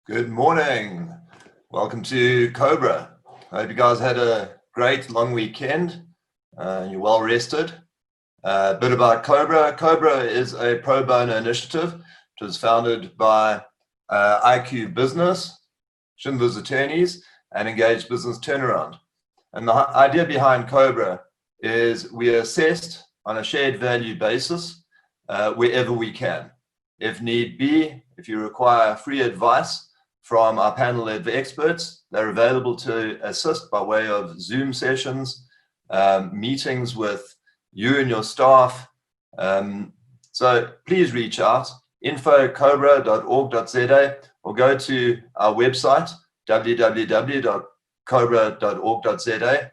Good morning. Welcome to COBRA. I hope you guys had a great long weekend. You're well rested. A bit about COBRA. COBRA is a pro bono initiative. It was founded by IQ Business, Schindler's Attorneys, and Engaged Business Turnaround. And the idea behind COBRA is we are assessed on a shared value basis wherever we can. If need be, if you require free advice from our panel of experts, they're available to assist by way of Zoom sessions, meetings with you and your staff. So please reach out, info@cobra.org.za, or go to our website, www.cobra.org.za,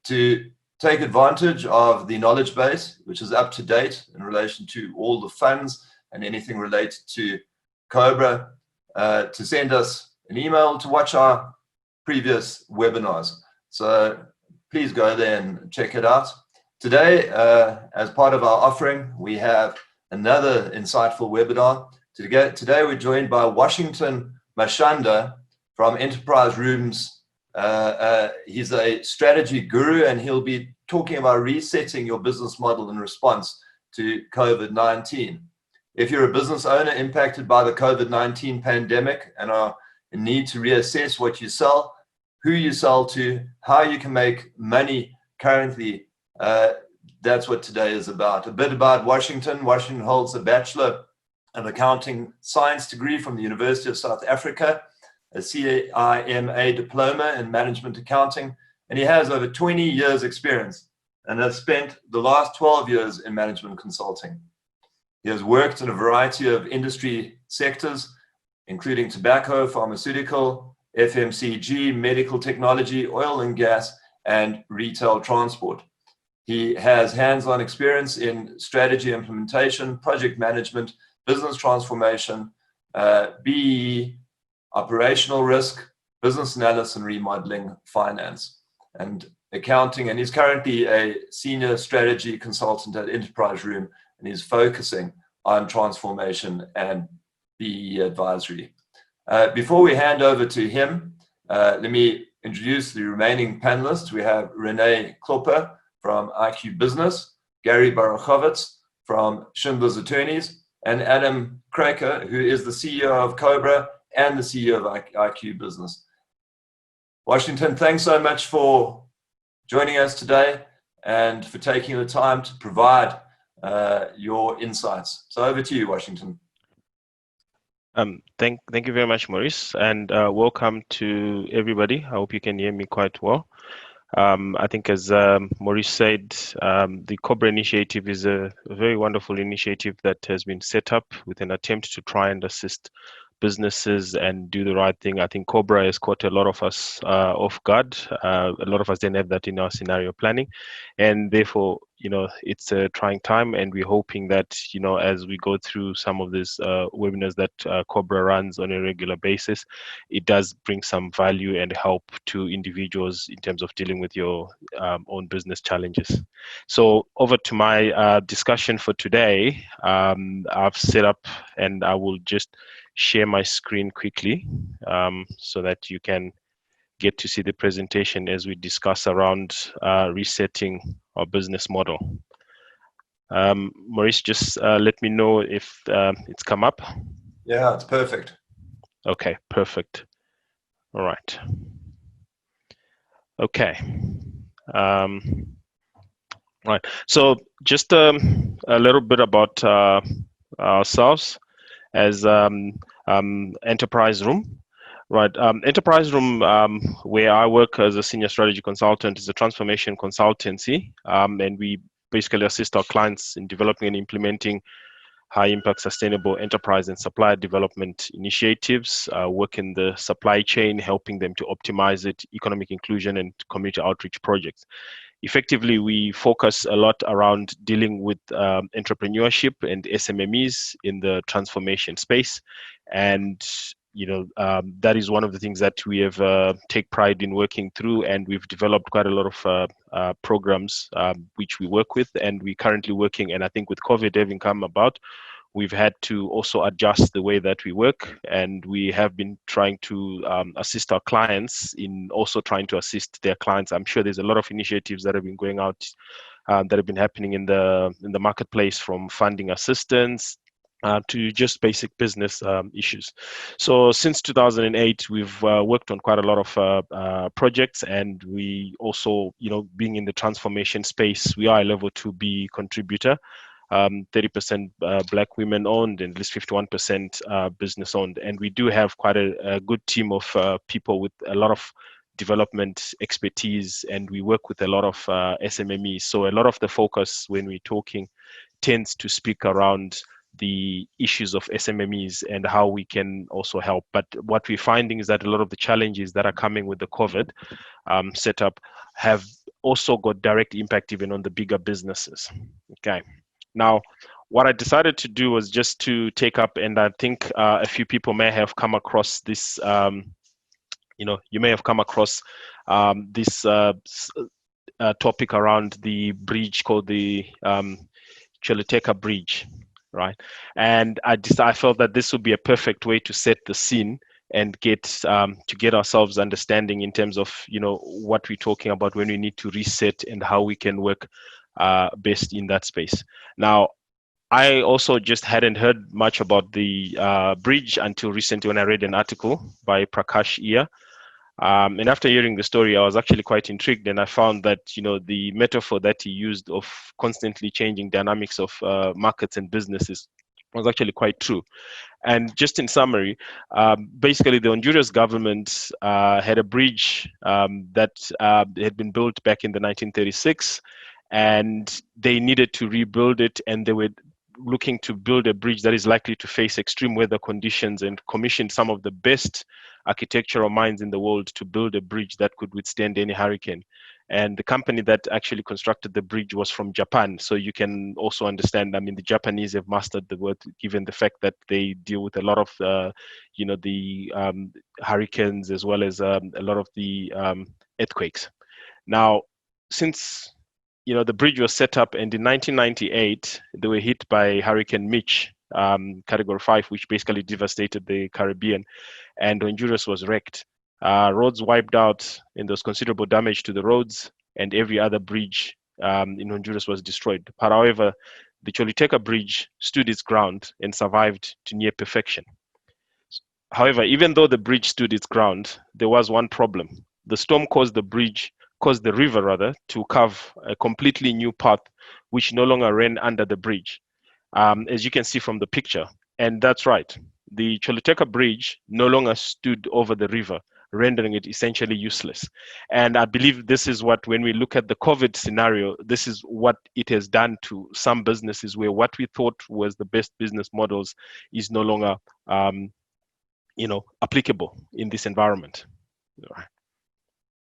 to take advantage of the knowledge base, which is up to date in relation to all the funds and anything related to COBRA, to send us an email, to watch our previous webinars. So please go there and check it out. Today, as part of our offering, we have another insightful webinar. Today, we're joined by Washington Mashanda from Enterprise Rooms. He's a strategy guru, and he'll be talking about resetting your business model in response to COVID-19. If you're a business owner impacted by the COVID-19 pandemic and are in need to reassess what you sell, who you sell to, how you can make money currently, that's what today is about. A bit about Washington. Washington holds a Bachelor of Accounting Science degree from the University of South Africa, a CIMA diploma in management accounting, and he has over 20 years experience and has spent the last 12 years in management consulting. He has worked in a variety of industry sectors, including tobacco, pharmaceutical, FMCG, medical technology, oil and gas, and retail transport. He has hands-on experience in strategy implementation, project management, business transformation, BE, operational risk, business analysis and remodeling, finance, and accounting. And he's currently a senior strategy consultant at Enterprise Room, and he's focusing on transformation and BE advisory. Before we hand over to him, let me introduce the remaining panelists. We have Renee Klopper from IQ Business, Gary Barachowitz from Schindler's Attorneys, and Adam Kraker, who is the CEO of COBRA and the CEO of IQ Business. Washington, thanks so much for joining us today and for taking the time to provide your insights. So over to you, Washington. Thank you very much, Maurice, and welcome to everybody. I hope you can hear me quite well. I think, as Maurice said, the COBRA initiative is a very wonderful initiative that has been set up with an attempt to try and assist businesses and do the right thing. I think COBRA has caught a lot of us off guard. A lot of us didn't have that in our scenario planning, and therefore, it's a trying time, and we're hoping that, as we go through some of these webinars that COBRA runs on a regular basis, it does bring some value and help to individuals in terms of dealing with your own business challenges. So over to my discussion for today. I've set up, and I will just share my screen quickly so that you can get to see the presentation as we discuss around resetting our business model. Maurice, just let me know if it's come up. Yeah, it's perfect. Okay, perfect. All right. Okay. Right. So just a little bit about ourselves as Enterprise Room. Right. Enterprise Room, where I work as a senior strategy consultant, is a transformation consultancy, and we basically assist our clients in developing and implementing high-impact sustainable enterprise and supplier development initiatives, work in the supply chain, helping them to optimize it, economic inclusion, and community outreach projects. Effectively, we focus a lot around dealing with entrepreneurship and SMMEs in the transformation space, and that is one of the things that we have take pride in working through, and we've developed quite a lot of programs which we work with, and we're currently working, and I think with COVID having come about, we've had to also adjust the way that we work, and we have been trying to assist our clients in also trying to assist their clients. I'm sure there's a lot of initiatives that have been going out, that have been happening in the marketplace, from funding assistance to just basic business issues. So since 2008, we've worked on quite a lot of projects, and we also, being in the transformation space, we are a level 2B contributor. 30% Black women owned, and at least 51% business owned. And we do have quite a good team of people with a lot of development expertise, and we work with a lot of SMMEs. So a lot of the focus when we're talking tends to speak around the issues of SMMEs and how we can also help. But what we're finding is that a lot of the challenges that are coming with the COVID setup have also got direct impact even on the bigger businesses. Okay. Now, what I decided to do was just to take up, and I think a few people may have come across this, you may have come across this topic around the bridge called the Choliteka Bridge, right? And I felt that this would be a perfect way to set the scene and get ourselves understanding in terms of what we're talking about when we need to reset and how we can work best in that space. Now, I also just hadn't heard much about the bridge until recently when I read an article by Prakash Iyer. And after hearing the story, I was actually quite intrigued, and I found that the metaphor that he used of constantly changing dynamics of markets and businesses was actually quite true. And just in summary, basically the Honduras government had a bridge that had been built back in the 1936, and they needed to rebuild it, and they were looking to build a bridge that is likely to face extreme weather conditions, and commissioned some of the best architectural minds in the world to build a bridge that could withstand any hurricane. And the company that actually constructed the bridge was from Japan. So you can also understand, I mean, the Japanese have mastered the word, given the fact that they deal with a lot of, the hurricanes, as well as a lot of the earthquakes. Now, since the bridge was set up, and in 1998, they were hit by Hurricane Mitch, Category 5, which basically devastated the Caribbean, and Honduras was wrecked. Roads wiped out, and there was considerable damage to the roads, and every other bridge in Honduras was destroyed. But however, the Choliteka Bridge stood its ground and survived to near perfection. However, even though the bridge stood its ground, there was one problem. The storm caused the river to carve a completely new path, which no longer ran under the bridge, as you can see from the picture. And that's right, the Choliteka Bridge no longer stood over the river, rendering it essentially useless. And I believe this is what, when we look at the COVID scenario, this is what it has done to some businesses, where what we thought was the best business models is no longer applicable in this environment. All right.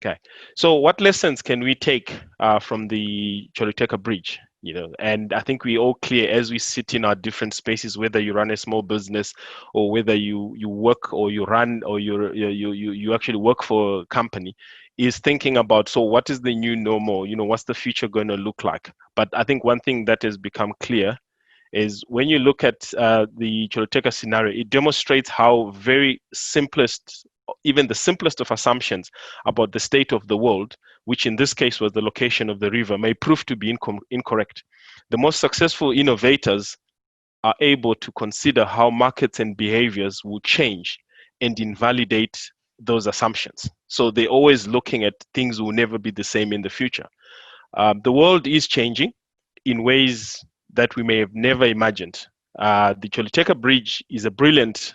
Okay, so what lessons can we take from the Choliteka Bridge? And I think we all clear as we sit in our different spaces, whether you run a small business, or whether you work, or you run, or you actually work for a company, is thinking about, so what is the new normal? What's the future going to look like? But I think one thing that has become clear is when you look at the Choliteka scenario, it demonstrates how even the simplest of assumptions about the state of the world, which in this case was the location of the river, may prove to be incorrect. The most successful innovators are able to consider how markets and behaviors will change and invalidate those assumptions. So they're always looking at things will never be the same in the future. The world is changing in ways that we may have never imagined. The Choliteka Bridge is a brilliant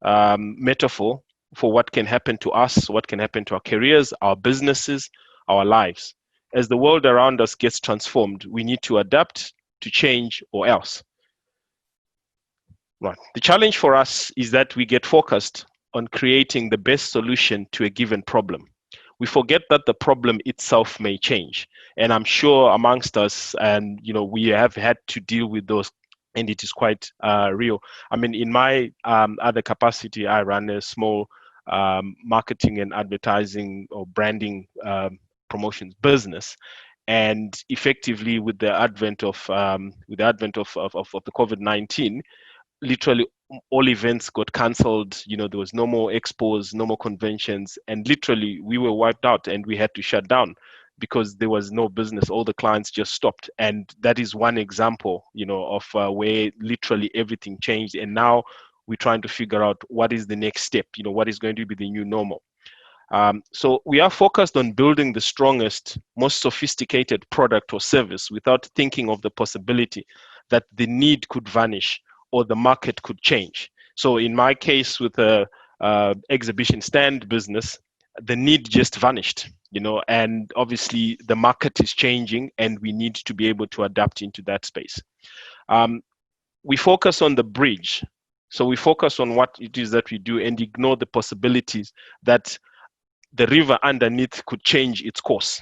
metaphor for what can happen to us, what can happen to our careers, our businesses, our lives. As the world around us gets transformed, we need to adapt, to change, or else. Right. The challenge for us is that we get focused on creating the best solution to a given problem. We forget that the problem itself may change. And I'm sure amongst us, and we have had to deal with those, and it is quite real. I mean, in my other capacity, I run a small marketing and advertising or branding promotions business. And effectively, with the advent of the COVID-19, literally all events got cancelled. There was no more expos, no more conventions, and literally we were wiped out and we had to shut down because there was no business. All the clients just stopped. And that is one example, of where literally everything changed. And now we're trying to figure out what is the next step, what is going to be the new normal. So we are focused on building the strongest, most sophisticated product or service without thinking of the possibility that the need could vanish or the market could change. So in my case with a exhibition stand business, the need just vanished, and obviously the market is changing and we need to be able to adapt into that space. We focus on the bridge. So we focus on what it is that we do and ignore the possibilities that the river underneath could change its course,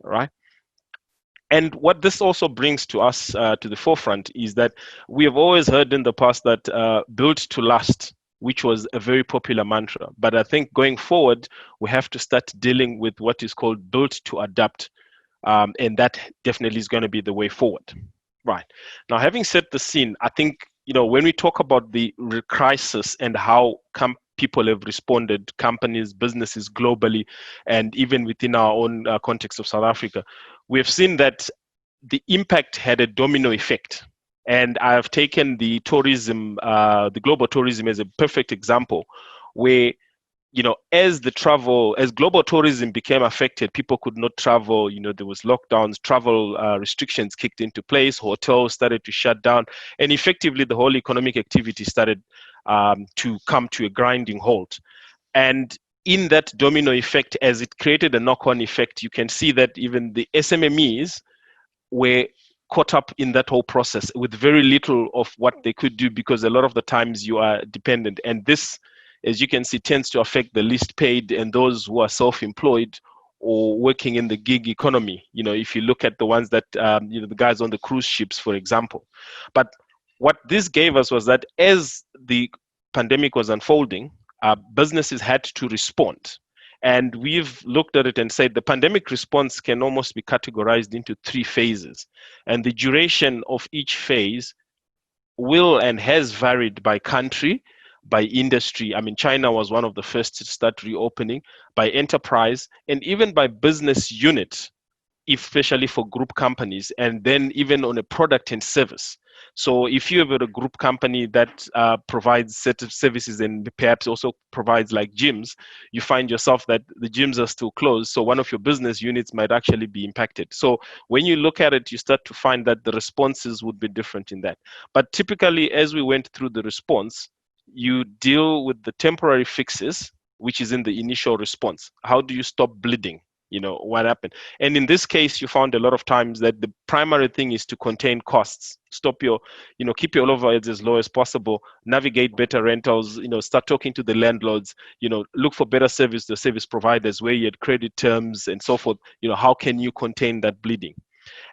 right? And what this also brings to us to the forefront is that we have always heard in the past that built to last, which was a very popular mantra. But I think going forward, we have to start dealing with what is called built to adapt. And that definitely is going to be the way forward. Right. Now, having set the scene, I think, when we talk about the crisis and how people have responded, companies, businesses globally, and even within our own context of South Africa, we have seen that the impact had a domino effect. And I have taken the tourism, the global tourism as a perfect example, where as global tourism became affected, people could not travel, there was lockdowns, travel restrictions kicked into place, hotels started to shut down, and effectively the whole economic activity started to come to a grinding halt. And in that domino effect, as it created a knock-on effect, you can see that even the SMMEs were caught up in that whole process with very little of what they could do, because a lot of the times you are dependent. And this, as you can see, tends to affect the least paid and those who are self-employed or working in the gig economy. If you look at the ones that, the guys on the cruise ships, for example. But what this gave us was that as the pandemic was unfolding, businesses had to respond. And we've looked at it and said the pandemic response can almost be categorized into 3 phases. And the duration of each phase will and has varied by country, by industry. I mean, China was one of the first to start reopening, by enterprise, and even by business unit, especially for group companies, and then even on a product and service. So if you have a group company that provides set of services and perhaps also provides like gyms, you find yourself that the gyms are still closed. So one of your business units might actually be impacted. So when you look at it, you start to find that the responses would be different in that. But typically, as we went through the response, you deal with the temporary fixes, which is in the initial response. How do you stop bleeding? What happened? And in this case, you found a lot of times that the primary thing is to contain costs, stop your, keep your overheads as low as possible, navigate better rentals, start talking to the landlords, look for better service to service providers where you had credit terms and so forth. How can you contain that bleeding?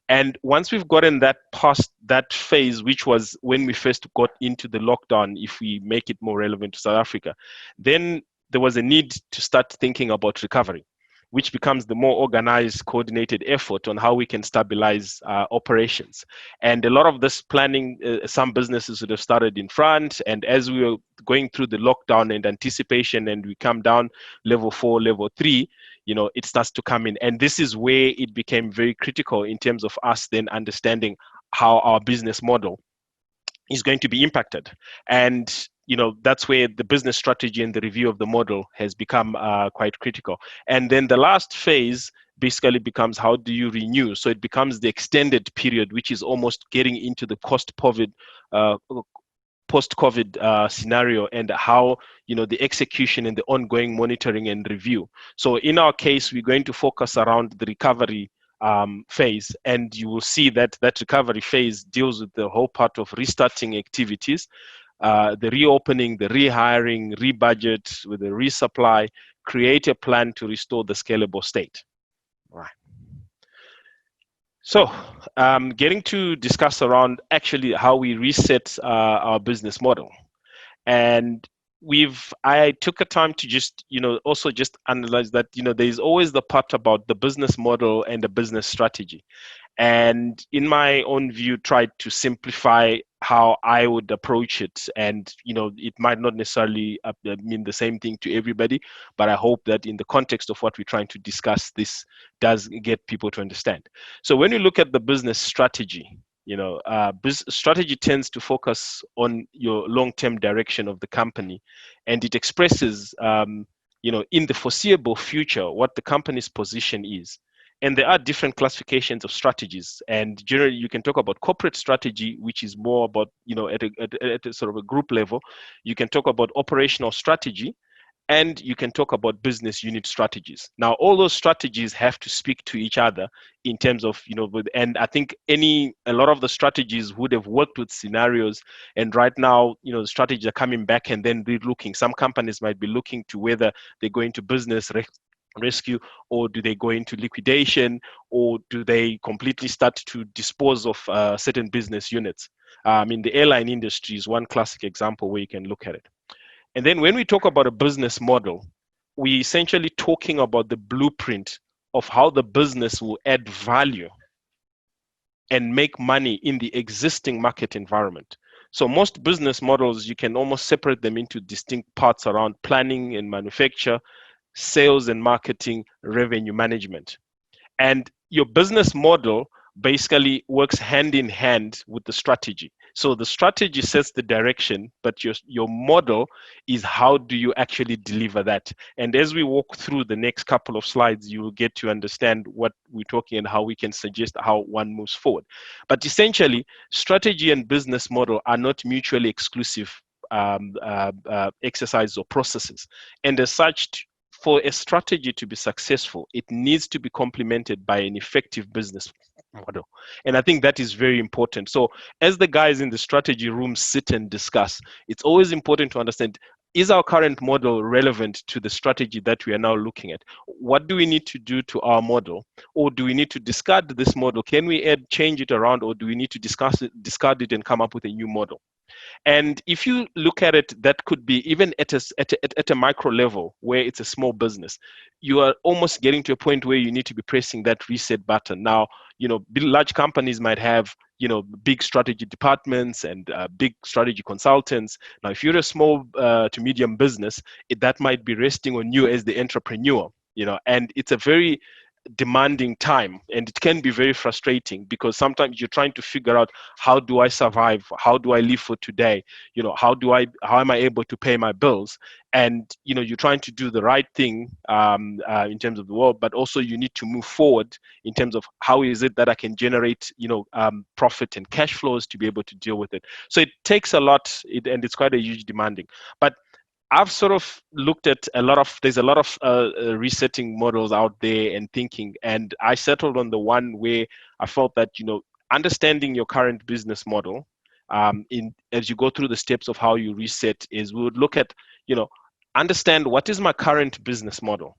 And once we've gotten that past that phase, which was when we first got into the lockdown, if we make it more relevant to South Africa, then there was a need to start thinking about recovery, which becomes the more organized, coordinated effort on how we can stabilize operations. And a lot of this planning, some businesses would have started in front. And as we were going through the lockdown and anticipation, and we come down level 4, level 3, it starts to come in. And this is where it became very critical in terms of us then understanding how our business model is going to be impacted. And that's where the business strategy and the review of the model has become quite critical. And then the last phase basically becomes, how do you renew? So it becomes the extended period, which is almost getting into the post-COVID scenario, and how the execution and the ongoing monitoring and review. So in our case, we're going to focus around the recovery phase, and you will see that that recovery phase deals with the whole part of restarting activities, the reopening, the rehiring, rebudget with the resupply, create a plan to restore the scalable state. Right. So getting to discuss around actually how we reset our business model. And I took a time to just, also just analyze that, there's always the part about the business model and the business strategy. And in my own view, tried to simplify how I would approach it. And, it might not necessarily mean the same thing to everybody, but I hope that in the context of what we're trying to discuss, this does get people to understand. So when you look at the business strategy, strategy tends to focus on your long-term direction of the company, and it expresses, in the foreseeable future, what the company's position is. And there are different classifications of strategies. And generally, you can talk about corporate strategy, which is more about, at a sort of a group level. You can talk about operational strategy, and you can talk about business unit strategies. Now, all those strategies have to speak to each other in terms of, and I think a lot of the strategies would have worked with scenarios. And right now, the strategies are coming back and then re-looking. Some companies might be looking to whether they go into business rescue, or do they go into liquidation, or do they completely start to dispose of certain business units. In the airline industry is one classic example where you can look at it. And then when we talk about a business model, we essentially talking about the blueprint of how the business will add value and make money in the existing market environment. So most business models, you can almost separate them into distinct parts around planning and manufacture, sales and marketing, revenue management. And your business model basically works hand in hand with the strategy. So the strategy sets the direction, but your model is how do you actually deliver that. And as we walk through the next couple of slides, you will get to understand what we're talking and how we can suggest how one moves forward. But essentially, strategy and business model are not mutually exclusive exercises or processes. And as such, for a strategy to be successful, it needs to be complemented by an effective business model. And I think that is very important. So as the guys in the strategy room sit and discuss, it's always important to understand, is our current model relevant to the strategy that we are now looking at? What do we need to do to our model? Or do we need to discard this model? Can we change it around, or do we need to discard it and come up with a new model? And if you look at it, that could be even at a micro level where it's a small business, you are almost getting to a point where you need to be pressing that reset button. Now, large companies might have, big strategy departments and big strategy consultants. Now, if you're a small to medium business, that might be resting on you as the entrepreneur, and it's a very demanding time, and it can be very frustrating because sometimes you're trying to figure out, how do I survive, how do I live for today, how am I able to pay my bills? And you're trying to do the right thing in terms of the world, but also you need to move forward in terms of how is it that I can generate profit and cash flows to be able to deal with it. So it takes a lot, and it's quite a huge demanding. But I've sort of looked at there's a lot of resetting models out there and thinking, and I settled on the one where I felt that, understanding your current business model, as you go through the steps of how you reset, is we would look at, understand what is my current business model,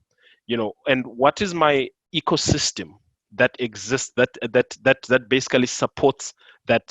and what is my ecosystem that exists that basically supports that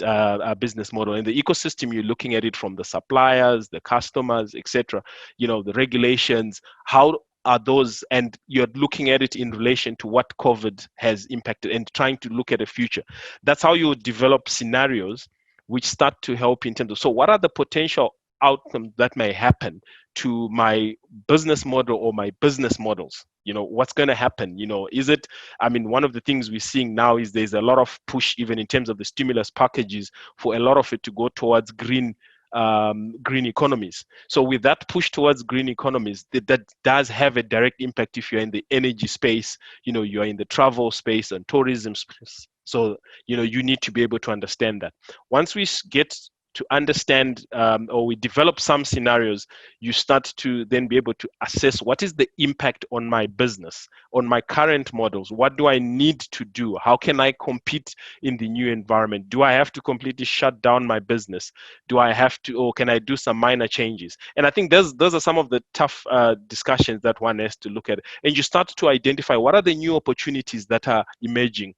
business model. And the ecosystem, you're looking at it from the suppliers, the customers, etc., the regulations, how are those, and you're looking at it in relation to what COVID has impacted and trying to look at the future. That's how you develop scenarios which start to help in terms of, so what are the potential outcomes that may happen to my business model or my business models? What's going to happen? Is it, one of the things we're seeing now is there's a lot of push, even in terms of the stimulus packages, for a lot of it to go towards green economies. So with that push towards green economies, that does have a direct impact if you're in the energy space, you're in the travel space and tourism space. So, you need to be able to understand that. Once we get to understand or we develop some scenarios, you start to then be able to assess what is the impact on my business, on my current models. What do I need to do? How can I compete in the new environment? Do I have to completely shut down my business? Do I have to, or can I do some minor changes? And I think those are some of the tough discussions that one has to look at. And you start to identify what are the new opportunities that are emerging,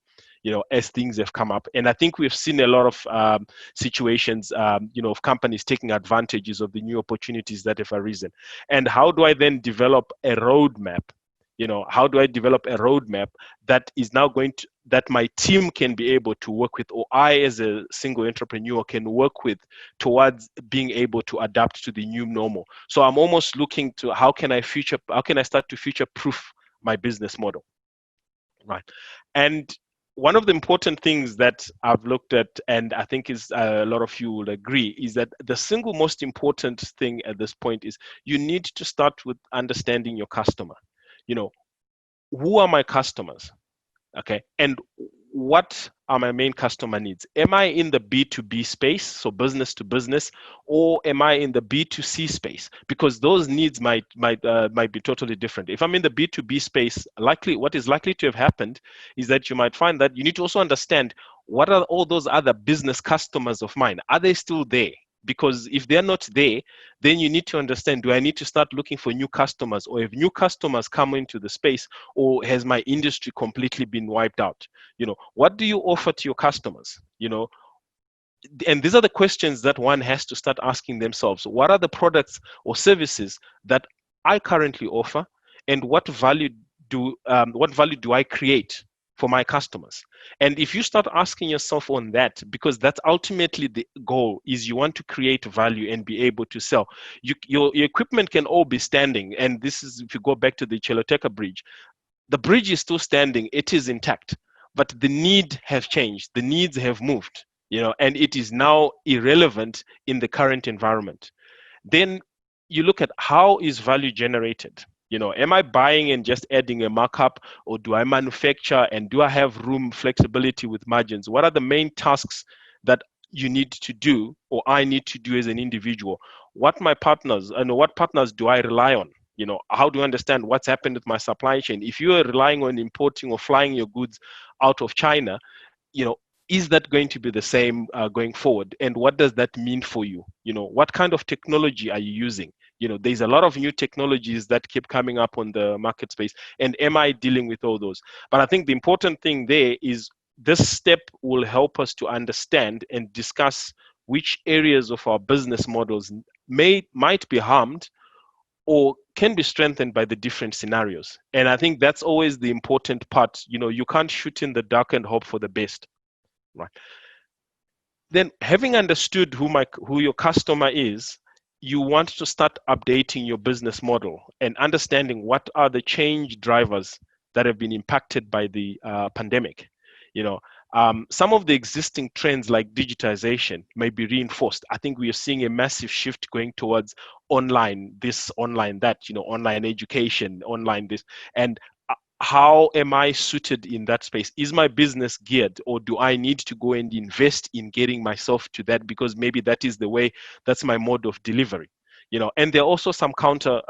as things have come up. And I think we've seen a lot of situations, of companies taking advantages of the new opportunities that have arisen. And how do I then develop a roadmap? How do I develop a roadmap that is now going to that my team can be able to work with, or I as a single entrepreneur can work with towards being able to adapt to the new normal. So I'm almost looking to how can I start to future proof my business model, right? And one of the important things that I've looked at, and I think is a lot of you will agree, is that the single most important thing at this point is you need to start with understanding your customer. Who are my customers? Okay. And what are my main customer needs? Am I in the B2B space, so business to business, or am I in the B2C space? Because those needs might be totally different. If I'm in the B2B space, what is likely to have happened is that you might find that you need to also understand what are all those other business customers of mine. Are they still there? Because if they're not there, then you need to understand, do I need to start looking for new customers, or have new customers come into the space, or has my industry completely been wiped out? What do you offer to your customers? And these are the questions that one has to start asking themselves. What are the products or services that I currently offer, and what value do I create for my customers? And if you start asking yourself on that, because that's ultimately the goal, is you want to create value and be able to sell. Your equipment can all be standing, and this is, if you go back to the Choliteka Bridge, the bridge is still standing, it is intact, but the need has changed, the needs have moved, and it is now irrelevant in the current environment. Then you look at how is value generated. Am I buying and just adding a markup, or do I manufacture, and do I have room, flexibility with margins? What are the main tasks that you need to do, or I need to do as an individual? What partners do I rely on? How do you understand what's happened with my supply chain? If you are relying on importing or flying your goods out of China, is that going to be the same going forward? And what does that mean for you? What kind of technology are you using? There's a lot of new technologies that keep coming up on the market space. And am I dealing with all those? But I think the important thing there is this step will help us to understand and discuss which areas of our business models might be harmed or can be strengthened by the different scenarios. And I think that's always the important part. You can't shoot in the dark and hope for the best, right? Then, having understood who your customer is, you want to start updating your business model and understanding what are the change drivers that have been impacted by the pandemic. Some of the existing trends like digitization may be reinforced. I think we are seeing a massive shift going towards online this, online that, online education, online this. And how am I suited in that space? Is my business geared, or do I need to go and invest in getting myself to that, because maybe that is the way, that's my mode of delivery? And there are also some counter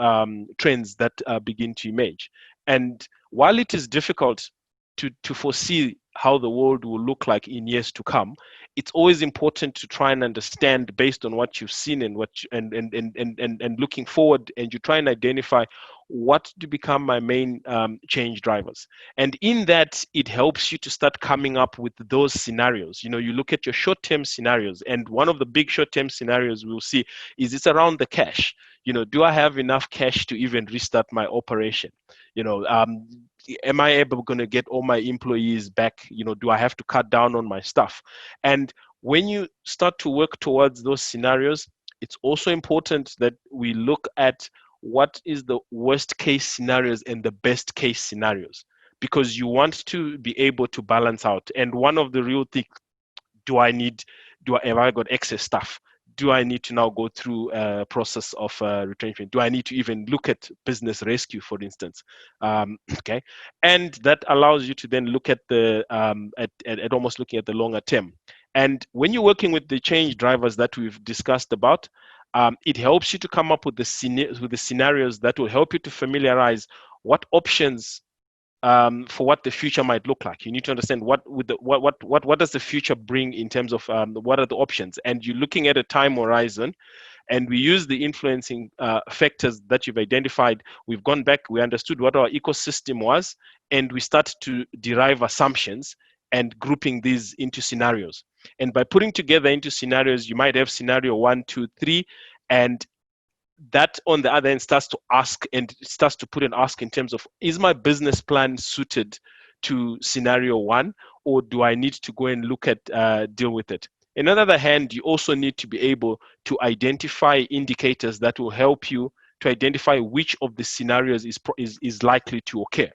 trends that begin to emerge. And while it is difficult to foresee how the world will look like in years to come, it's always important to try and understand based on what you've seen and and looking forward, and you try and identify what to become my main change drivers. And in that, it helps you to start coming up with those scenarios. You look at your short-term scenarios, and one of the big short-term scenarios we'll see is it's around the cash. Do I have enough cash to even restart my operation? Am I able going to get all my employees back? Do I have to cut down on my stuff? And when you start to work towards those scenarios, it's also important that we look at what is the worst case scenarios and the best case scenarios, because you want to be able to balance out. And one of the real things, have I got excess staff? Do I need to now go through a process of retrenchment? Do I need to even look at business rescue, for instance? Okay, and that allows you to then look at the at almost looking at the longer term. And when you're working with the change drivers that we've discussed about, it helps you to come up with the scenarios that will help you to familiarize what options for what the future might look like. You need to understand what does the future bring in terms of what are the options, and you're looking at a time horizon. And we use the influencing factors that you've identified. We've gone back, we understood what our ecosystem was, and we start to derive assumptions and grouping these into scenarios. And by putting together into scenarios, you might have scenario 1, 2, 3, and that on the other end starts to put an ask in terms of, is my business plan suited to scenario one, or do I need to go and look at deal with it? And on the other hand, you also need to be able to identify indicators that will help you to identify which of the scenarios is likely to occur.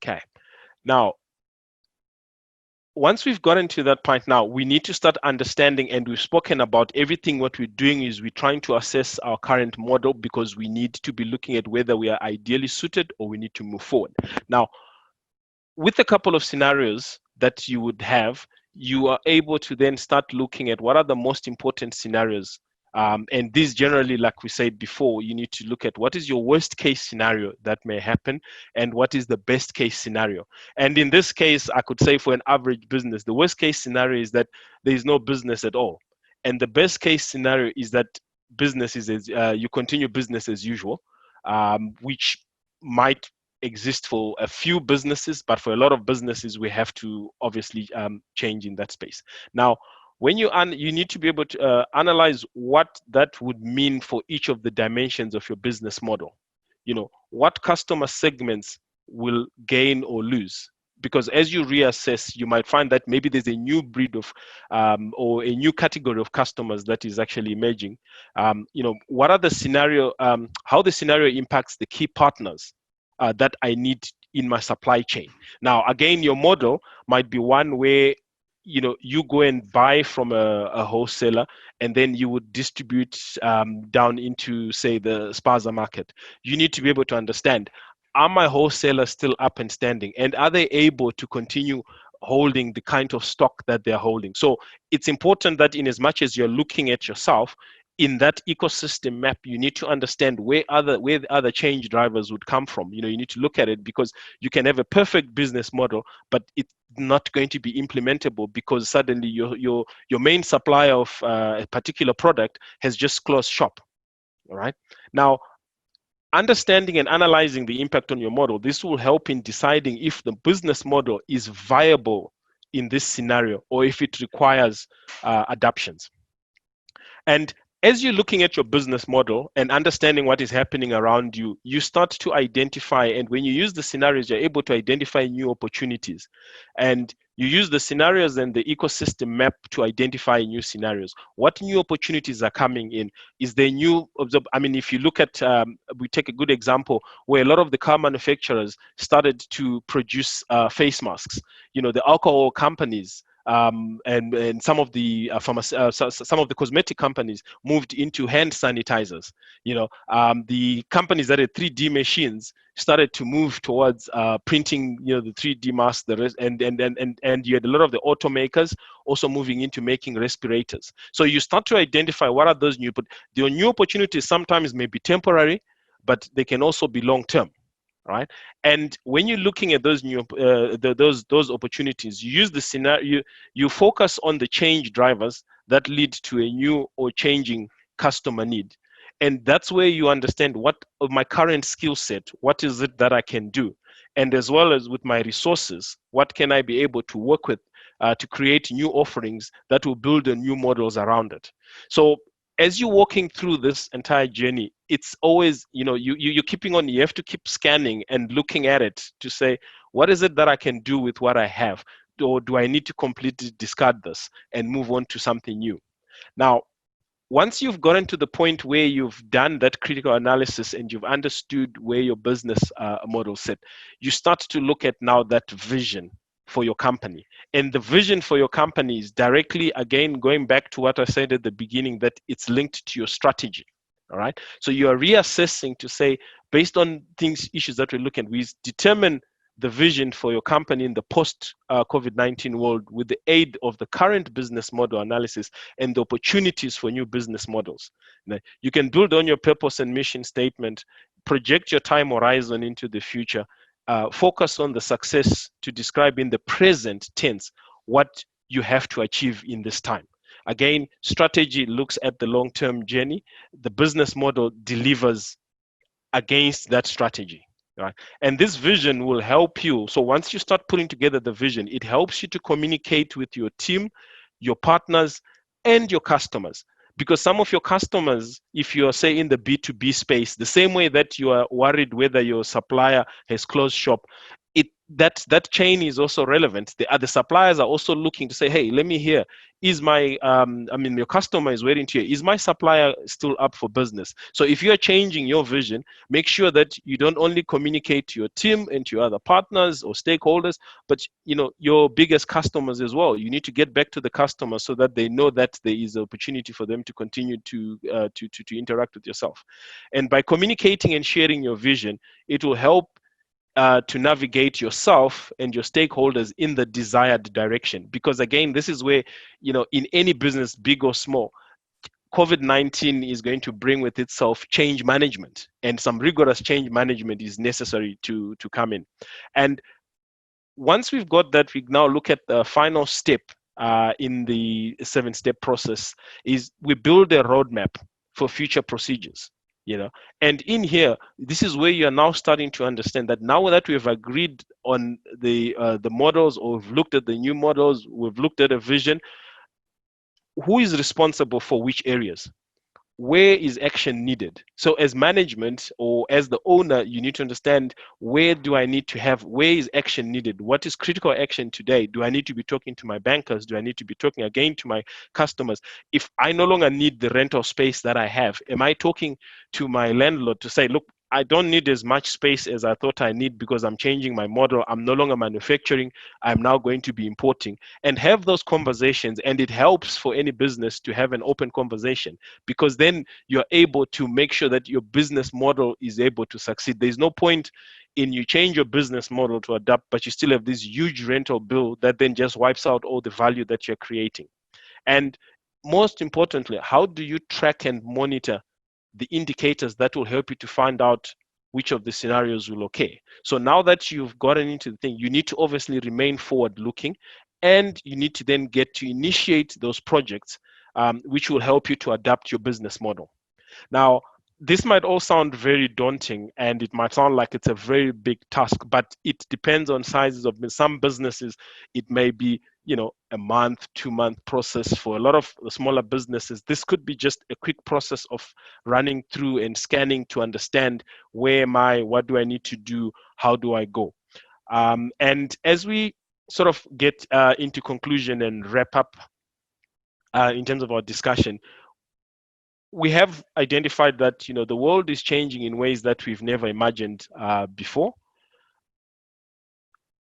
Okay. Now, once we've gotten to that point now, we need to start understanding, and we've spoken about everything. What we're doing is we're trying to assess our current model, because we need to be looking at whether we are ideally suited or we need to move forward. Now, with a couple of scenarios that you would have, you are able to then start looking at what are the most important scenarios. And these generally, like we said before, you need to look at what is your worst case scenario that may happen and what is the best case scenario. And in this case, I could say for an average business, the worst case scenario is that there is no business at all. And the best case scenario is that business is you continue business as usual, which might exist for a few businesses, but for a lot of businesses, we have to obviously change in that space. Now, when you need to be able to analyze what that would mean for each of the dimensions of your business model. You know, what customer segments will gain or lose? Because as you reassess, you might find that maybe there's a new breed of or a new category of customers that is actually emerging. You know, what are the scenario, how the scenario impacts the key partners that I need in my supply chain. Now, again, your model might be one where, you know, you go and buy from a wholesaler, and then you would distribute down into, say, the spaza market. You need to be able to understand, are my wholesalers still up and standing, and are they able to continue holding the kind of stock that they're holding? So it's important that in as much as you're looking at yourself, in that ecosystem map, you need to understand where the other change drivers would come from. You know, you need to look at it, because you can have a perfect business model, but it's not going to be implementable because suddenly your main supplier of a particular product has just closed shop. All right. Now, understanding and analyzing the impact on your model, this will help in deciding if the business model is viable in this scenario or if it requires adaptations. And as you're looking at your business model and understanding what is happening around you, you start to identify, and when you use the scenarios, you're able to identify new opportunities. And you use the scenarios and the ecosystem map to identify new scenarios. What new opportunities are coming in? Is there new, I mean, if you look at, we take a good example where a lot of the car manufacturers started to produce face masks. You know, the alcohol companies, and some of the some of the cosmetic companies moved into hand sanitizers. You know, the companies that had 3D machines started to move towards printing, you know, the 3D masks, the rest, and you had a lot of the automakers also moving into making respirators. So you start to identify what are those new, but the new opportunities sometimes may be temporary, but they can also be long term. Right, and when you're looking at those new those opportunities, you use the scenario, you focus on the change drivers that lead to a new or changing customer need, and that's where you understand what of my current skill set, what is it that I can do, and as well as with my resources, what can I be able to work with to create new offerings that will build new models around it. So as you're walking through this entire journey, it's always, you know, you're keeping on, you have to keep scanning and looking at it to say, what is it that I can do with what I have? Or do I need to completely discard this and move on to something new? Now, once you've gotten to the point where you've done that critical analysis and you've understood where your business model set, you start to look at now that vision for your company. And the vision for your company is directly, again, going back to what I said at the beginning, that it's linked to your strategy. All right. So you are reassessing to say, based on issues that we're looking at, we determine the vision for your company in the post COVID-19 world with the aid of the current business model analysis and the opportunities for new business models. Now, you can build on your purpose and mission statement, project your time horizon into the future, focus on the success to describe in the present tense what you have to achieve in this time. Again, strategy looks at the long-term journey. The business model delivers against that strategy. Right? And this vision will help you. So once you start putting together the vision, it helps you to communicate with your team, your partners, and your customers. Because some of your customers, if you're, say, in the B2B space, the same way that you are worried whether your supplier has closed shop, that chain is also relevant. The other suppliers are also looking to say, hey, let me hear, is my your customer is waiting to hear, is my supplier still up for business? So if you are changing your vision, make sure that you don't only communicate to your team and to your other partners or stakeholders, but your biggest customers as well. You need to get back to the customers so that they know that there is an opportunity for them to continue to interact with yourself. And by communicating and sharing your vision, it will help to navigate yourself and your stakeholders in the desired direction. Because again, this is where, in any business, big or small, COVID-19 is going to bring with itself change management, and some rigorous change management is necessary to come in. And once we've got that, we now look at the final step in the 7-step process, is we build a roadmap for future procedures. And in here, this is where you are now starting to understand that now that we've agreed on the models, or we've looked at the new models, we've looked at a vision, who is responsible for which areas? Where is action needed? So as management or as the owner, you need to understand, where is action needed? What is critical action today? Do I need to be talking to my bankers? Do I need to be talking again to my customers? If I no longer need the rental space that I have, am I talking to my landlord to say, look, I don't need as much space as I thought I need because I'm changing my model. I'm no longer manufacturing. I'm now going to be importing, and have those conversations. And it helps for any business to have an open conversation, because then you're able to make sure that your business model is able to succeed. There's no point in you change your business model to adapt, but you still have this huge rental bill that then just wipes out all the value that you're creating. And most importantly, how do you track and monitor the indicators that will help you to find out which of the scenarios will occur? So now that you've gotten into the thing, you need to obviously remain forward looking, and you need to then get to initiate those projects, which will help you to adapt your business model. Now, this might all sound very daunting, and it might sound like it's a very big task, but it depends on sizes of some businesses. It may be, a month, 2-month process. For a lot of the smaller businesses, this could be just a quick process of running through and scanning to understand, where am I, what do I need to do, how do I go? And as we sort of get into conclusion and wrap up in terms of our discussion, we have identified that the world is changing in ways that we've never imagined before.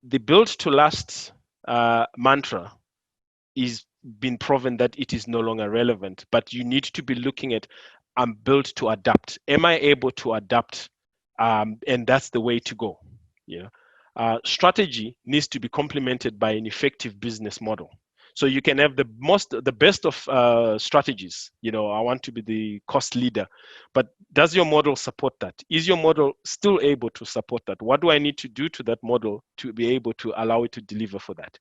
The built to last mantra is been proven that it is no longer relevant, but you need to be looking at, I'm built to adapt. Am I able to adapt? And that's the way to go. Strategy needs to be complemented by an effective business model. So you can have the best of strategies. I want to be the cost leader, but does your model support that? Is your model still able to support that? What do I need to do to that model to be able to allow it to deliver for that?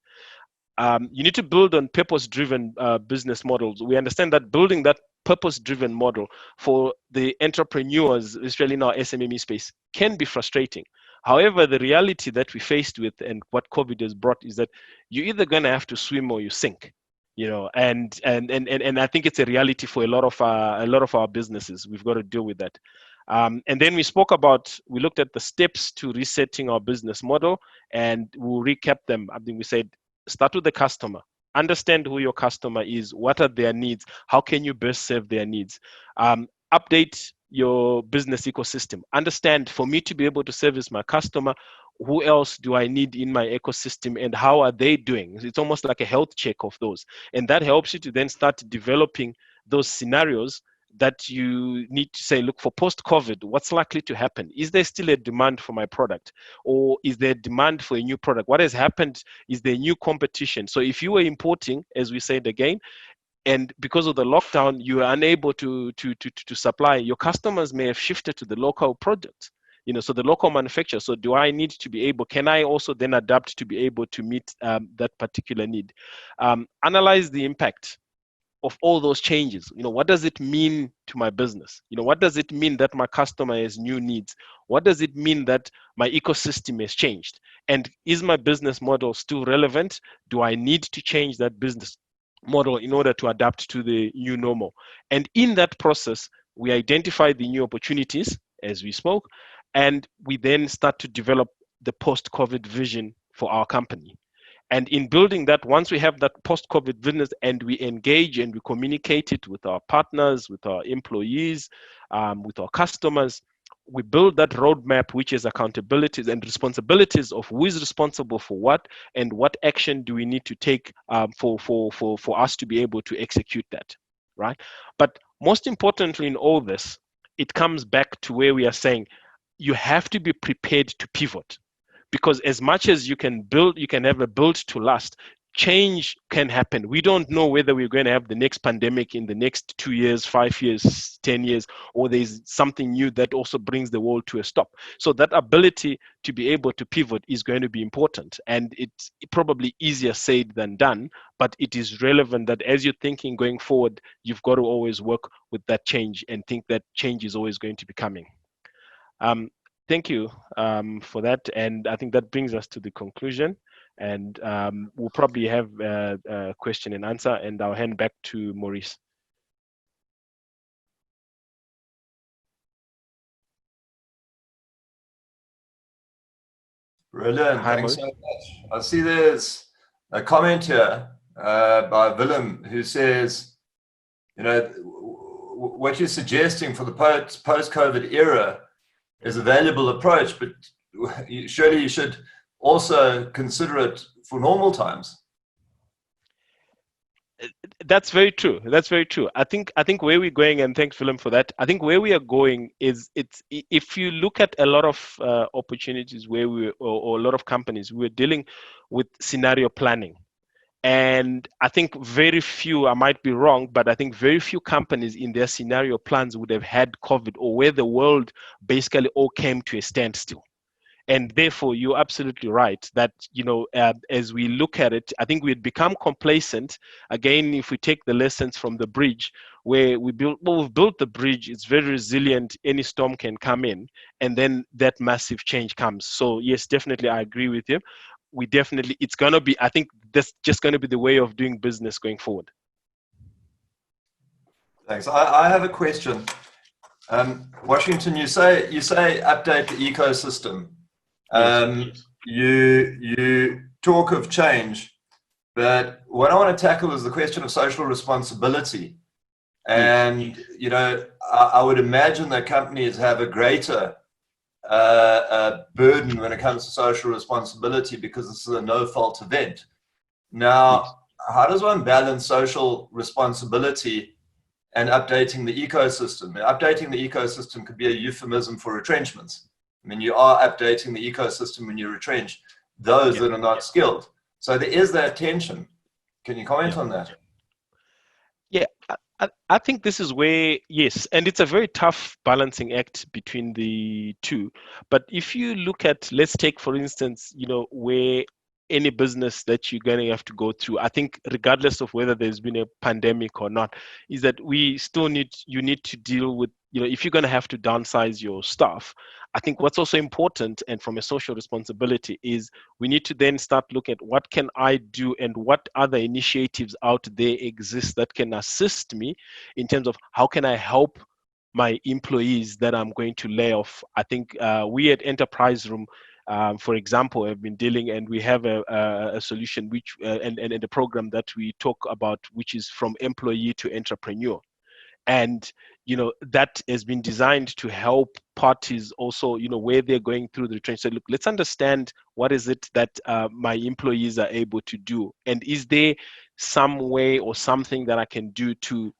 You need to build on purpose-driven business models. We understand that building that purpose-driven model for the entrepreneurs, especially in our SMME space, can be frustrating. However, the reality that we faced with and what COVID has brought is that you're either going to have to swim or you sink. And I think it's a reality for a lot of our businesses. We've got to deal with that. And then we looked at the steps to resetting our business model, and we'll recap them. I think we said, start with the customer. Understand who your customer is. What are their needs? How can you best serve their needs? Update your business ecosystem. Understand, for me to be able to service my customer, who else do I need in my ecosystem and how are they doing? It's almost like a health check of those. And that helps you to then start developing those scenarios that you need to say, look, for post-COVID, what's likely to happen? Is there still a demand for my product? Or is there demand for a new product? What has happened? Is there new competition? So if you were importing, as we said again, and because of the lockdown, you are unable to supply, your customers may have shifted to the local product, so the local manufacturer. So do I need to be able, can I also then adapt to be able to meet that particular need? Analyze the impact of all those changes. What does it mean to my business? What does it mean that my customer has new needs? What does it mean that my ecosystem has changed? And is my business model still relevant? Do I need to change that business model in order to adapt to the new normal? And in that process, we identify the new opportunities, as we spoke, and we then start to develop the post-COVID vision for our company. And in building that, once we have that post-COVID business and we engage and we communicate it with our partners, with our employees, with our customers, we build that roadmap, which is accountabilities and responsibilities of who is responsible for what and what action do we need to take for us to be able to execute that, right? But most importantly in all this, it comes back to where we are saying you have to be prepared to pivot. Because as much as you can have a build to last, change can happen. We don't know whether we're going to have the next pandemic in the next 2 years, 5 years, 10 years, or there's something new that also brings the world to a stop. So that ability to be able to pivot is going to be important. And it's probably easier said than done, but it is relevant that as you're thinking going forward, you've got to always work with that change and think that change is always going to be coming. Thank you for that. And I think that brings us to the conclusion. And we'll probably have a question and answer, and I'll hand back to Maurice. Brilliant. Hi, Thanks Maurice. so much. I see there's a comment here by Willem who says, you know, what you're suggesting for the post-COVID era is a valuable approach, but surely you should also consider it for normal times. That's very true. That's very true. I think where we're going, and thanks, Willem, for that. I think where we are going is if you look at a lot of opportunities where or a lot of companies, we're dealing with scenario planning. And I think very few, I might be wrong, but I think very few companies in their scenario plans would have had COVID, or where the world basically all came to a standstill. And therefore, you're absolutely right that, you know, as we look at it, I think we'd become complacent. Again, if we take the lessons from the bridge, where we've built the bridge, it's very resilient, any storm can come in, and then that massive change comes. So yes, definitely, I agree with you. It's going to be, I think that's just going to be the way of doing business going forward. Thanks. I have a question. Washington, you say update the ecosystem. Yes. You talk of change, but what I want to tackle is the question of social responsibility. And, yes. You know, I would imagine that companies have a greater burden when it comes to social responsibility because this is a no-fault event. Now, Yes. How does one balance social responsibility and updating the ecosystem? Updating the ecosystem could be a euphemism for retrenchments. I mean, you are updating the ecosystem when you retrench those that are not skilled. So there is that tension. Can you comment on that? Yeah, I think this is where, yes, and it's a very tough balancing act between the two. But if you look at, let's take, for instance, you know, where any business that you're going to have to go through, I think regardless of whether there's been a pandemic or not, is that you need to deal with, you know, if you're going to have to downsize your staff, I think what's also important, and from a social responsibility, is we need to then start looking at what can I do and what other initiatives out there exist that can assist me in terms of how can I help my employees that I'm going to lay off. I think we at Enterprise Room, for example, have been dealing, and we have a solution which and a program that we talk about, which is from employee to entrepreneur. And you know, that has been designed to help parties also, you know, where they're going through the retrench. So look, let's understand what is it that my employees are able to do, and is there some way or something that I can do to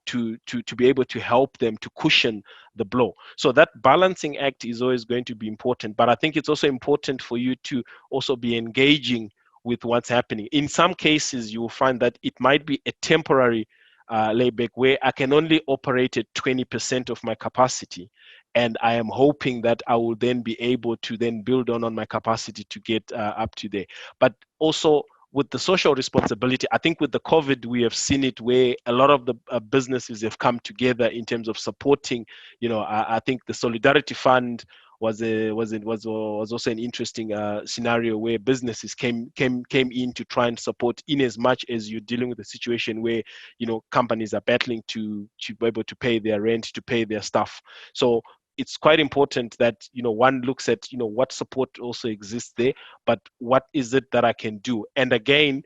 be able to help them to cushion the blow. So that balancing act is always going to be important, but I think it's also important for you to also be engaging with what's happening. In some cases, you will find that it might be a temporary layback where I can only operate at 20% of my capacity, and I am hoping that I will then be able to then build on my capacity to get up to there. But also with the social responsibility, I think with the COVID, we have seen it where a lot of the businesses have come together in terms of supporting. You know, I think the Solidarity Fund was also an interesting scenario where businesses came in to try and support, in as much as you're dealing with a situation where, you know, companies are battling to be able to pay their rent, to pay their staff. So it's quite important that, one looks at, what support also exists there, but what is it that I can do? And again,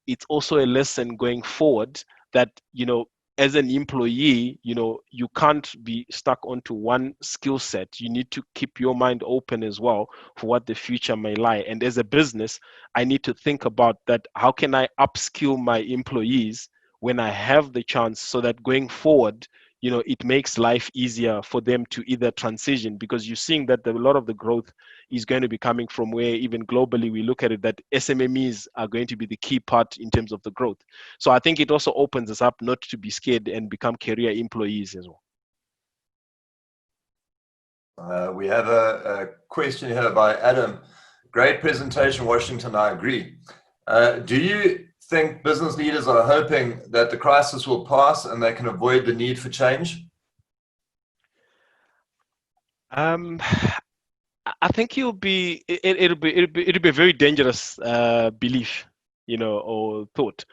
it's also a lesson going forward that, as an employee, you can't be stuck onto one skill set. You need to keep your mind open as well for what the future may lie. And as a business, I need to think about that. How can I upskill my employees when I have the chance, so that going forward, it makes life easier for them to either transition, because you're seeing that a lot of the growth is going to be coming from where, even globally, we look at it, that SMMEs are going to be the key part in terms of the growth. So I think it also opens us up not to be scared and become career employees as well. We have a question here by Adam. Great presentation, Washington. I agree. Do you think business leaders are hoping that the crisis will pass and they can avoid the need for change? I think it'll be a very dangerous belief, or thought.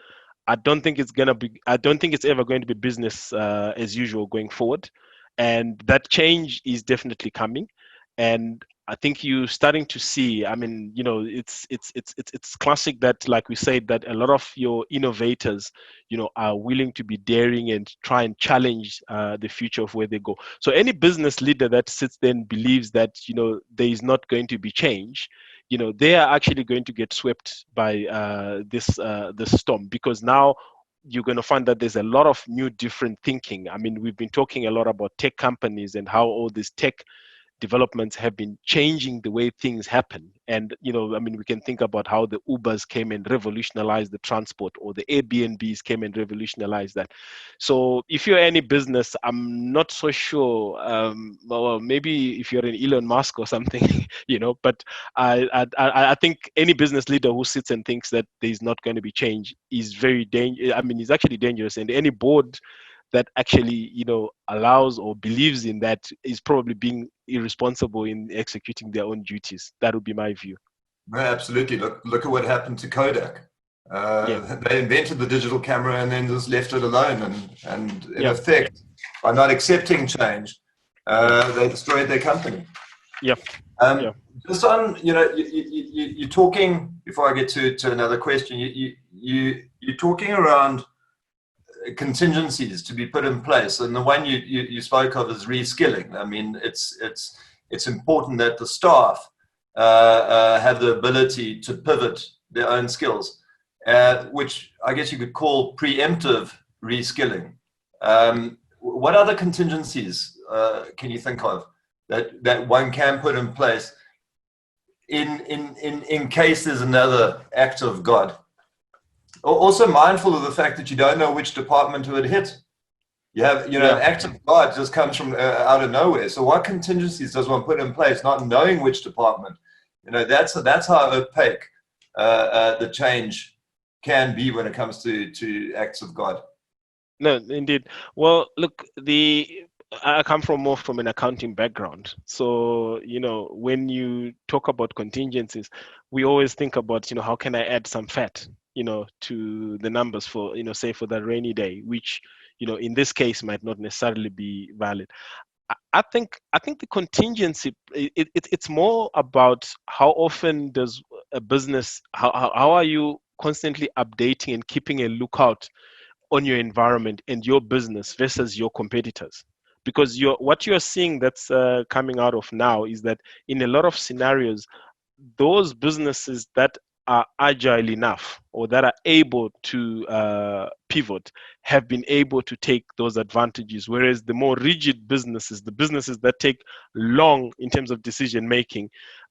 I don't think it's ever going to be business as usual going forward, and that change is definitely coming. And I think you're starting to see, it's classic that, like we said, that a lot of your innovators, are willing to be daring and try and challenge the future of where they go. So any business leader that sits there and believes that, there is not going to be change, they are actually going to get swept by this storm, because now you're going to find that there's a lot of new different thinking. We've been talking a lot about tech companies and how all these tech developments have been changing the way things happen. And, we can think about how the Ubers came and revolutionized the transport, or the Airbnbs came and revolutionized that. So if you're any business, I'm not so sure, well, maybe if you're an Elon Musk or something, but I think any business leader who sits and thinks that there's not going to be change is very dangerous. It's actually dangerous. And any board that actually, allows or believes in that is probably being irresponsible in executing their own duties. That would be my view. No, absolutely. Look at what happened to Kodak. They invented the digital camera and then just left it alone. And in effect, by not accepting change, they destroyed their company. Just on, you're talking, before I get to another question, you're talking around contingencies to be put in place, and the one you spoke of is reskilling. It's important that the staff have the ability to pivot their own skills, which I guess you could call preemptive reskilling. What other contingencies can you think of that one can put in place in case there's another act of God? Also mindful of the fact that you don't know which department it would hit. You have, an act of God just comes from out of nowhere. So what contingencies does one put in place, not knowing which department? That's how opaque the change can be when it comes to acts of God. No, indeed. Well, look, I come more from an accounting background. So, when you talk about contingencies, we always think about, how can I add some fat, to the numbers for, say for that rainy day, which, in this case might not necessarily be valid. I think the contingency, it's more about how often does a business, how are you constantly updating and keeping a lookout on your environment and your business versus your competitors. Because what you're seeing that's coming out of now is that in a lot of scenarios, those businesses that are agile enough or that are able to pivot have been able to take those advantages, whereas the more rigid businesses, the businesses that take long in terms of decision making,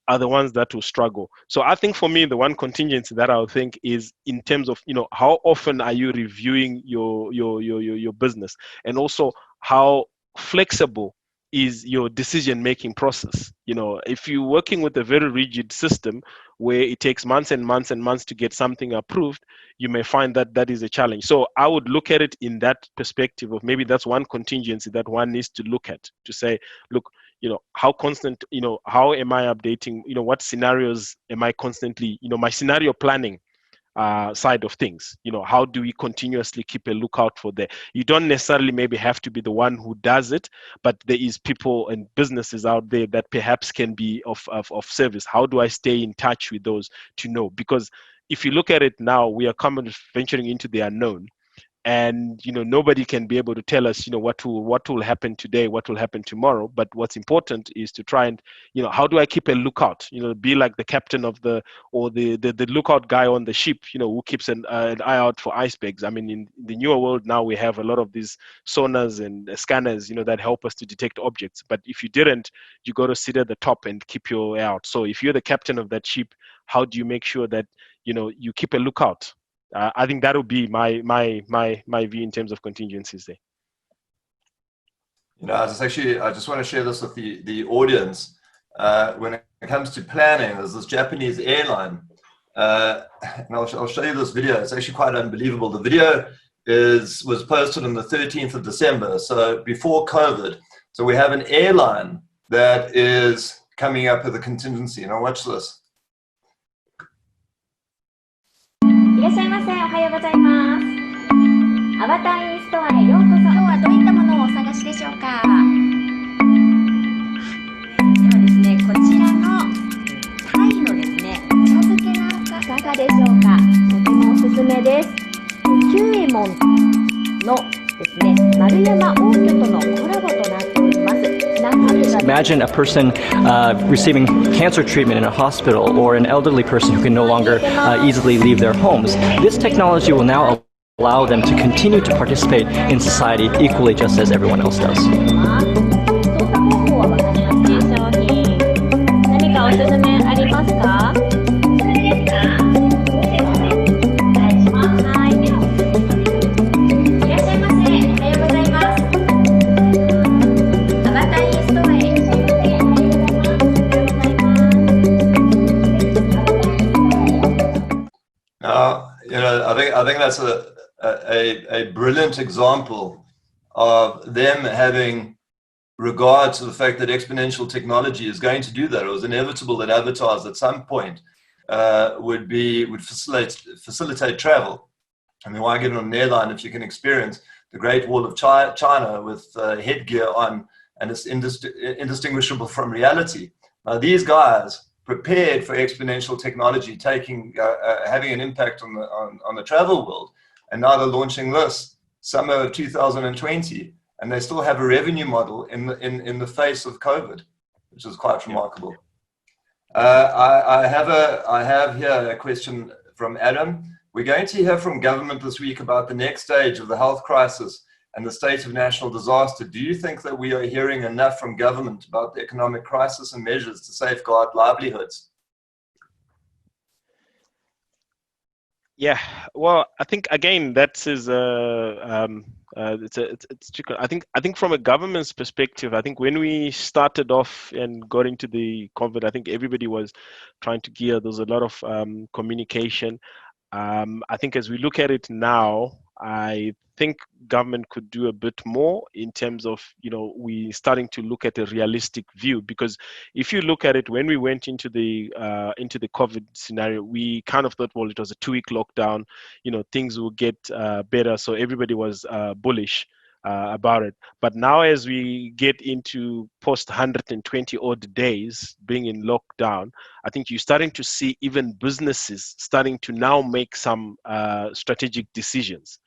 are the ones that will struggle. So I think for me, the one contingency that I'll think is in terms of, how often are you reviewing your business, and also how flexible is your decision-making process. If you're working with a very rigid system where it takes months and months and months to get something approved, you may find that that is a challenge. So I would look at it in that perspective of maybe that's one contingency that one needs to look at, to say, look, how constant, how am I updating, what scenarios am I constantly, my scenario planning, side of things. How do we continuously keep a lookout for that? You don't necessarily maybe have to be the one who does it, but there is people and businesses out there that perhaps can be of service. How do I stay in touch with those to know? Because if you look at it now, we are venturing into the unknown. And nobody can be able to tell us what will happen today, what will happen tomorrow. But what's important is to try and how do I keep a lookout, be like the captain of the lookout guy on the ship, who keeps an eye out for icebergs. I mean, in the newer world now, we have a lot of these sonars and scanners that help us to detect objects. But if you didn't, you got to sit at the top and keep your eye out. So if you're the captain of that ship, how do you make sure that you keep a lookout? I think that would be my view in terms of contingencies there. I just want to share this with the audience. When it comes to planning, there's this Japanese airline, and I'll show you this video. It's actually quite unbelievable. The video was posted on the 13th of December, so before COVID. So we have an airline that is coming up with a contingency. Now watch this. いらっしゃいませ。おはようございます。アバターインストアへようこそ。今日はどういったものをお探しでしょうか。ではですね、こちらのタイのですね、お茶漬けなんかいかがでしょうか。とてもおすすめです。九右衛門のですね、丸山王居とのコラボとなっております。Imagine a person receiving cancer treatment in a hospital, or an elderly person who can no longer easily leave their homes. This technology will now allow them to continue to participate in society equally just as everyone else does. 何かおすすめありますか？I think that's a brilliant example of them having regard to the fact that exponential technology is going to do that. It was inevitable that avatars at some point would facilitate travel. I mean, why get on an airline if you can experience the Great Wall of China with headgear on, and it's indistinguishable from reality? Now, these guys prepared for exponential technology having an impact on the travel world, and now they're launching this summer of 2020, and they still have a revenue model in the face of COVID, which is quite remarkable. I have here a question from Adam. We're going to hear from government this week about the next stage of the health crisis and the state of national disaster. Do you think that we are hearing enough from government about the economic crisis and measures to safeguard livelihoods? Yeah, well, I think again that is it's tricky. I think from a government's perspective, I think when we started off and got into the COVID, I think everybody was trying to gear. There was a lot of communication. I think as we look at it now, I think government could do a bit more in terms of, we starting to look at a realistic view, because if you look at it, when we went into the COVID scenario, we kind of thought, well, it was a 2-week lockdown, things will get better. So everybody was bullish about it. But now as we get into post 120 odd days being in lockdown, I think you're starting to see even businesses starting to now make some strategic decisions.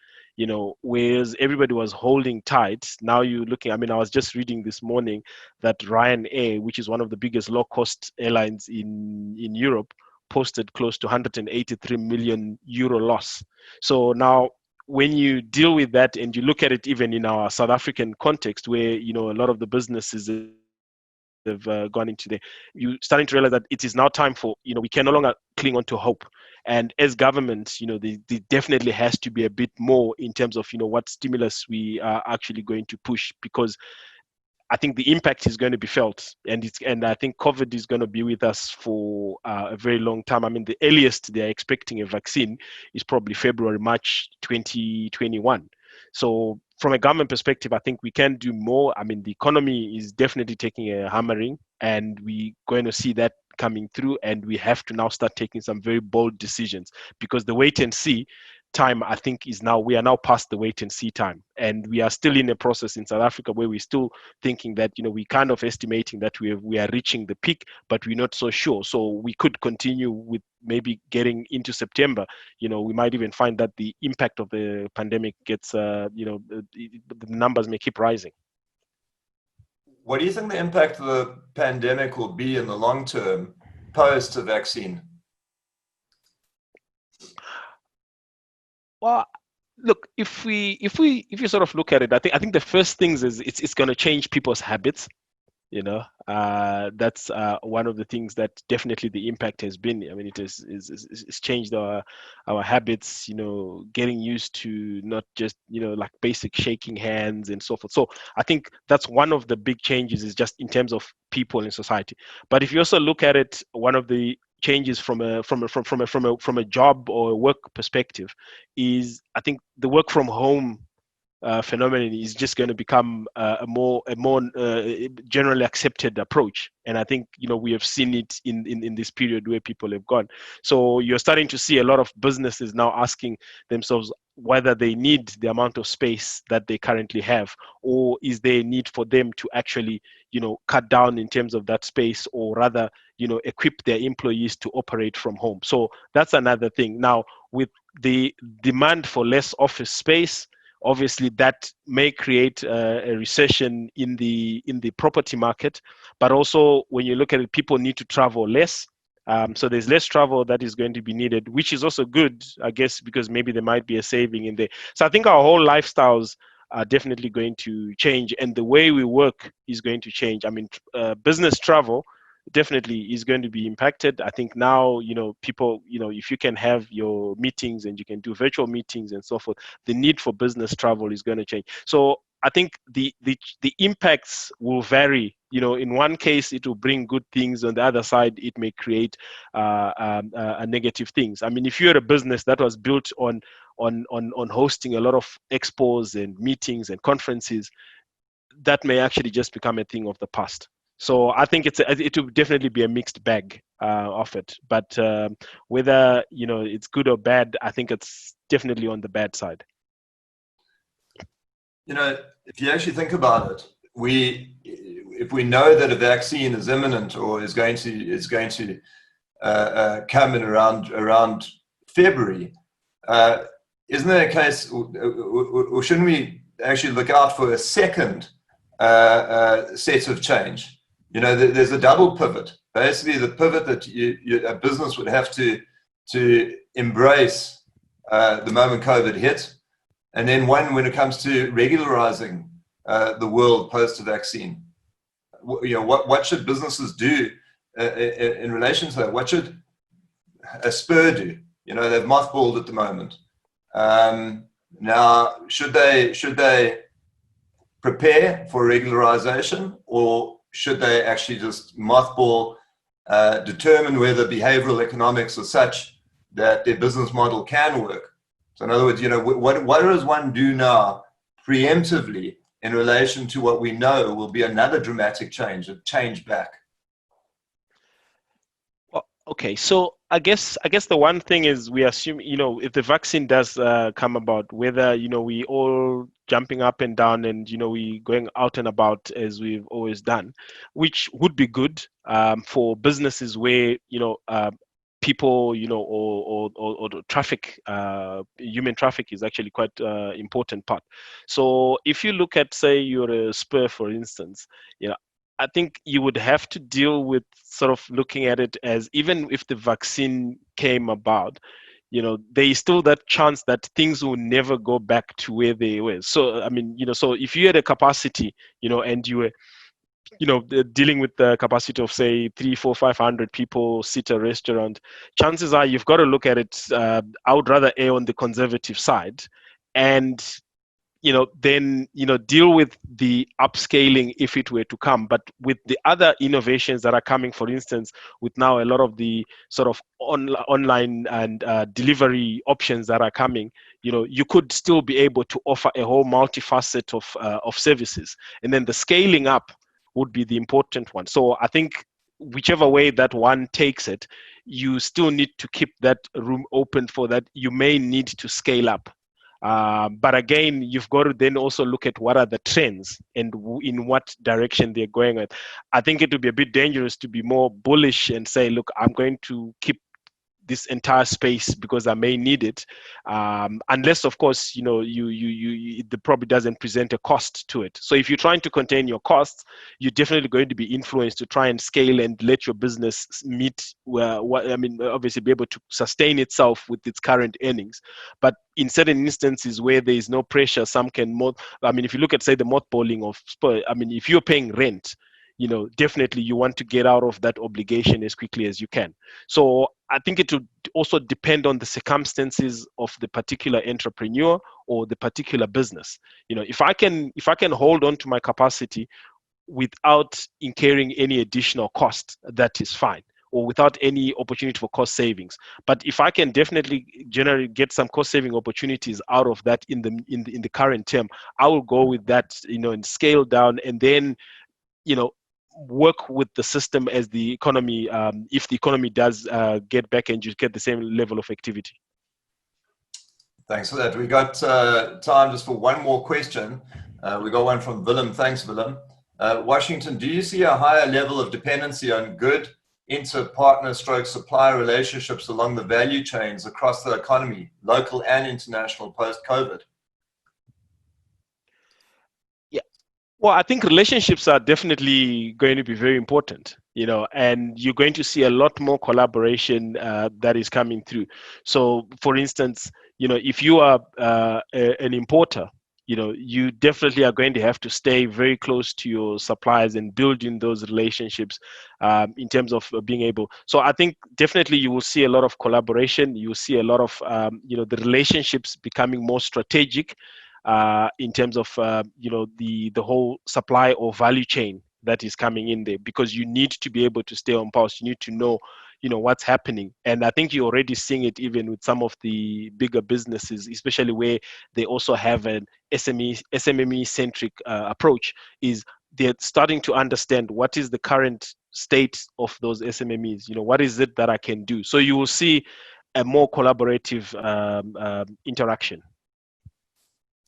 Whereas everybody was holding tight, now you're looking, I mean, I was just reading this morning that Ryanair, which is one of the biggest low-cost airlines in Europe, posted close to 183 million euro loss. So now, when you deal with that and you look at it even in our South African context, where, a lot of the businesses have gone into there, you're starting to realize that it is now time for, we can no longer cling on to hope. And as governments, there definitely has to be a bit more in terms of, what stimulus we are actually going to push, because I think the impact is going to be felt, and I think COVID is going to be with us for a very long time. I mean, the earliest they're expecting a vaccine is probably February, March 2021. So from a government perspective, I think we can do more. I mean, the economy is definitely taking a hammering, and we're going to see that coming through, and we have to now start taking some very bold decisions, because the wait and see time, I think, we are now past the wait and see time, and we are still in a process in South Africa where we're still thinking that, we kind of estimating that we are reaching the peak, but we're not so sure. So we could continue with maybe getting into September, we might even find that the impact of the pandemic gets, the numbers may keep rising. What do you think the impact of the pandemic will be in the long term post a vaccine? Well, look, if you sort of look at it, I think the first things is it's going to change people's habits. That's one of the things that definitely the impact has been. I mean, it's changed our habits. Getting used to not just like basic shaking hands and so forth. So I think that's one of the big changes, is just in terms of people in society. But if you also look at it, one of the changes from a job or a work perspective is, I think, the work from home phenomenon is just going to become a more generally accepted approach. And I think we have seen it in this period where people have gone. So you're starting to see a lot of businesses now asking themselves whether they need the amount of space that they currently have, or is there a need for them to actually cut down in terms of that space, or rather equip their employees to operate from home. So that's another thing. Now, with the demand for less office space, obviously that may create a recession in the property market. But also, when you look at it, people need to travel less. So there's less travel that is going to be needed, which is also good, I guess, because maybe there might be a saving in there. So I think our whole lifestyles are definitely going to change, and the way we work is going to change. I mean, business travel definitely is going to be impacted. I think now, people, if you can have your meetings and you can do virtual meetings and so forth, the need for business travel is going to change. So I think the impacts will vary. In one case, it will bring good things. On the other side, it may create negative things. I mean, if you're a business that was built on hosting a lot of expos and meetings and conferences, that may actually just become a thing of the past. So I think it will definitely be a mixed bag of it. But whether it's good or bad, I think it's definitely on the bad side. If you actually think about it, if we know that a vaccine is imminent or is going to come in around February, isn't there a case, or shouldn't we actually look out for a second set of change? There's a double pivot. Basically, the pivot that a business would have to embrace the moment COVID hit, and then one when it comes to regularizing the world post a vaccine. What should businesses do in relation to that? What should a Spur do? They've mothballed at the moment. Now, should they prepare for regularization, or should they actually just mothball, determine whether behavioral economics are such that their business model can work? So in other words, what does one do now preemptively in relation to what we know will be another dramatic change, a change back? Well, okay, so I guess the one thing is, we assume, if the vaccine does come about, whether, we all jumping up and down and, we going out and about as we've always done, which would be good for businesses where, people, or traffic, human traffic is actually quite important part. So if you look at, say, you're a Spur, for instance, I think you would have to deal with sort of looking at it as, even if the vaccine came about, there is still that chance that things will never go back to where they were. So, I mean, so if you had a capacity, and you were, dealing with the capacity of, say, 300, 400, 500 people sit a restaurant, chances are you've got to look at it. I would rather err on the conservative side, and then deal with the upscaling if it were to come. But with the other innovations that are coming, for instance, with now a lot of the sort of online and delivery options that are coming, you could still be able to offer a whole multifaceted of services, and then the scaling up would be the important one. So I think whichever way that one takes it, you still need to keep that room open for that. You may need to scale up. But again, you've got to then also look at what are the trends and in what direction they're going with. I think it would be a bit dangerous to be more bullish and say, look, I'm going to keep this entire space because I may need it, unless of course the probably doesn't present a cost to it. So if you're trying to contain your costs, you're definitely going to be influenced to try and scale and let your business meet obviously be able to sustain itself with its current earnings. But in certain instances where there is no pressure, some can if you look at, say, the mothballing of Spur, if you're paying rent, definitely you want to get out of that obligation as quickly as you can. So I think it would also depend on the circumstances of the particular entrepreneur or the particular business. If I can hold on to my capacity without incurring any additional cost, that is fine, or without any opportunity for cost savings. But if I can definitely get some cost saving opportunities out of that in the current term, I will go with that, and scale down, and then work with the system as the economy, if the economy does get back and you get the same level of activity. Thanks for that. We got time just for one more question. We got one from Willem. Thanks, Willem. Washington, do you see a higher level of dependency on good inter-partner stroke supplier relationships along the value chains across the economy, local and international, post-COVID? Well, I think relationships are definitely going to be very important, and you're going to see a lot more collaboration that is coming through. So, for instance, if you are an importer, you definitely are going to have to stay very close to your suppliers and building those relationships in terms of being able. So I think definitely you will see a lot of collaboration. You will see a lot of, the relationships becoming more strategic. In terms of the whole supply or value chain that is coming in there, because you need to be able to stay on pulse. You need to know what's happening, and I think you're already seeing it even with some of the bigger businesses, especially where they also have an SMME centric approach. Is they're starting to understand what is the current state of those SMMEs. What is it that I can do? So you will see a more collaborative interaction.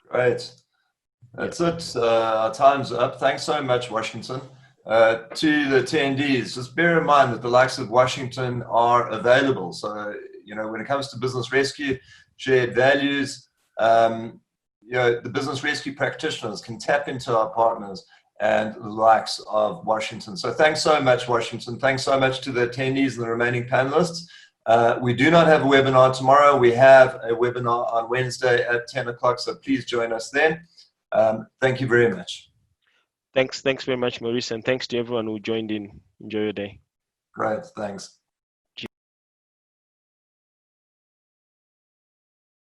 Great. That's it. Our time's up. Thanks so much, Washington. To the attendees, just bear in mind that the likes of Washington are available. So, when it comes to business rescue, shared values, the business rescue practitioners can tap into our partners and the likes of Washington. So thanks so much, Washington. Thanks so much to the attendees and the remaining panelists. We do not have a webinar tomorrow. We have a webinar on Wednesday at 10 o'clock, so please join us then. Thank you very much. Thanks very much, Maurice, and thanks to everyone who joined in. Enjoy your day. Great, thanks.